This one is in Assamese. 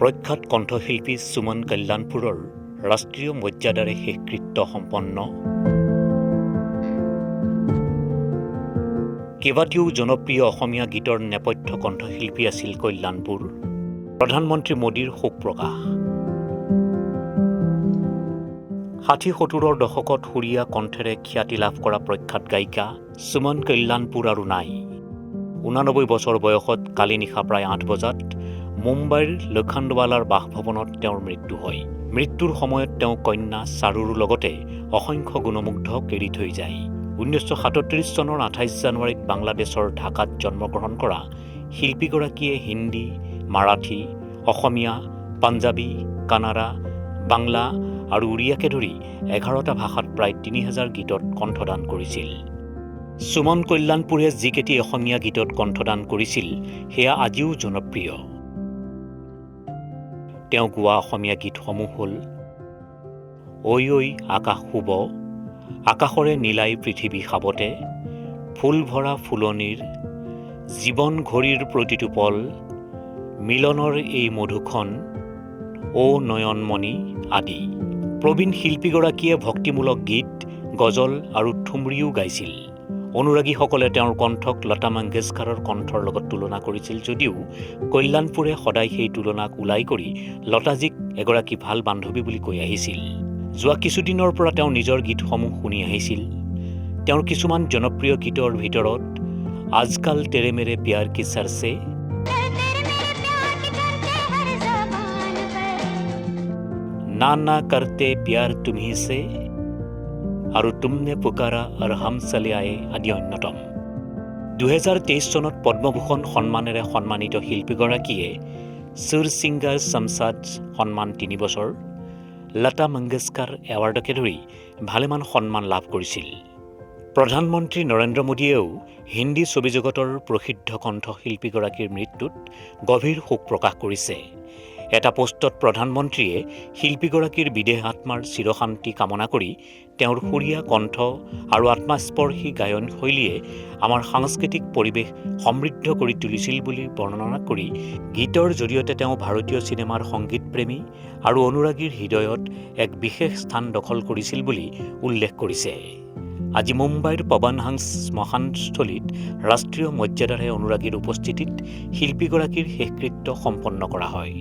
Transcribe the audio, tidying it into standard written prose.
প্ৰখ্যাত কণ্ঠশিল্পী সুমন কল্যাণপুৰৰ ৰাষ্ট্ৰীয় মৰ্যাদাৰে শেষকৃত্য সম্পন্ন। কেইবাটিও জনপ্ৰিয় অসমীয়া গীতৰ নেপথ্য কণ্ঠশিল্পী আছিল কল্যাণপুৰ। প্ৰধানমন্ত্ৰী মোদীৰ শোক প্ৰকাশ। ৬০-৭০ৰ দশকত সুৰীয়া কণ্ঠেৰে খ্যাতি লাভ কৰা প্ৰখ্যাত গায়িকা সুমন কল্যাণপুৰ আৰু নাই। ৮৯ বছৰ বয়সত কালি নিশা প্ৰায় ৮ বজাত মুম্বাইৰ লখণ্ডৱালাৰ বাসভৱনত তেওঁৰ মৃত্যু হয়। মৃত্যুৰ সময়ত তেওঁ কন্যা চাৰুৰ লগতে অসংখ্য গুণমুগ্ধক এৰি থৈ যায়। ১৯৩৭ চনৰ ২৮ জানুৱাৰীত বাংলাদেশৰ ঢাকাত জন্মগ্ৰহণ কৰা শিল্পীগৰাকীয়ে হিন্দী, মাৰাঠী, অসমীয়া, পাঞ্জাবী, কানাড়া, বাংলা আৰু উৰিয়াকে ধৰি ১১টা ভাষাত প্ৰায় ৩,০০০ গীতত কণ্ঠদান কৰিছিল। সুমন কল্যাণপুৰে যিকেইটি অসমীয়া গীতত কণ্ঠদান কৰিছিল সেয়া আজিও জনপ্ৰিয়। তেওঁ গোৱা অসমীয়া গীতসমূহ হ'ল ঐ ঐ আকাশ শুব, আকাশৰে নীলাই পৃথিৱী সাৱতে, ফুল ভৰা ফুলনিৰ, জীৱন ঘড়ীৰ প্ৰতিটো পল, মিলনৰ এই মধুখন, ও নয়নমণি আদি। প্ৰবীণ শিল্পীগৰাকীয়ে ভক্তিমূলক গীত, গজল আৰু ঠুমৰিও গাইছিল। অনুৰাগীসকলে তেওঁৰ কণ্ঠক লতা মংগেশকাৰৰ কণ্ঠৰ লগত তুলনা কৰিছিল যদিও কল্যাণপুৰে সদায় সেই তুলনাক ওলাই কৰি লতাজীক এগৰাকী ভাল বান্ধৱী বুলি কৈ আহিছিল। যোৱা কিছুদিনৰ পৰা তেওঁ নিজৰ গীতসমূহ শুনি আহিছিল। তেওঁৰ কিছুমান জনপ্ৰিয় গীতৰ ভিতৰত আজকাল তেৰে মেৰে প্যাৰ কি চৰ্চে, না না কৰতে প্যাৰ তুমি সে আৰু তুমনে পুকাৰা আৰু হাম চলে আয়ে আদি অন্যতম। ২০২৩ চনত পদ্মভূষণ সন্মানেৰে সন্মানিত শিল্পীগৰাকীয়ে সুৰ ছিংগাৰ সংসদ সন্মান ৩ বছৰ, লতা মংগেশকাৰ এৱাৰ্ডকে ধৰি ভালেমান সন্মান লাভ কৰিছিল। প্ৰধানমন্ত্ৰী নৰেন্দ্ৰ মোদীয়েও হিন্দী ছবিজগতৰ প্ৰসিদ্ধ কণ্ঠশিল্পীগৰাকীৰ মৃত্যুত গভীৰ শোক প্ৰকাশ কৰিছে। এটা পোষ্টত প্ৰধানমন্ত্ৰীয়ে শিল্পীগৰাকীৰ বিদেহ আত্মাৰ চিৰশান্তি কামনা কৰি তেওঁৰ সুৰীয়া কণ্ঠ আৰু আত্মস্পৰ্শী গায়ন শৈলীয়ে আমাৰ সাংস্কৃতিক পৰিৱেশ সমৃদ্ধ কৰি তুলিছিল বুলি বৰ্ণনা কৰি গীতৰ জৰিয়তে তেওঁ ভাৰতীয় চিনেমাৰ সংগীতপ্ৰেমী আৰু অনুৰাগীৰ হৃদয়ত এক বিশেষ স্থান দখল কৰিছিল বুলি উল্লেখ কৰিছে। আজি মুম্বাইৰ পৱনহাংছ শ্মশানস্থলীত ৰাষ্ট্ৰীয় মৰ্যাদাৰে অনুৰাগীৰ উপস্থিতিত শিল্পীগৰাকীৰ শেষকৃত্য সম্পন্ন কৰা হয়।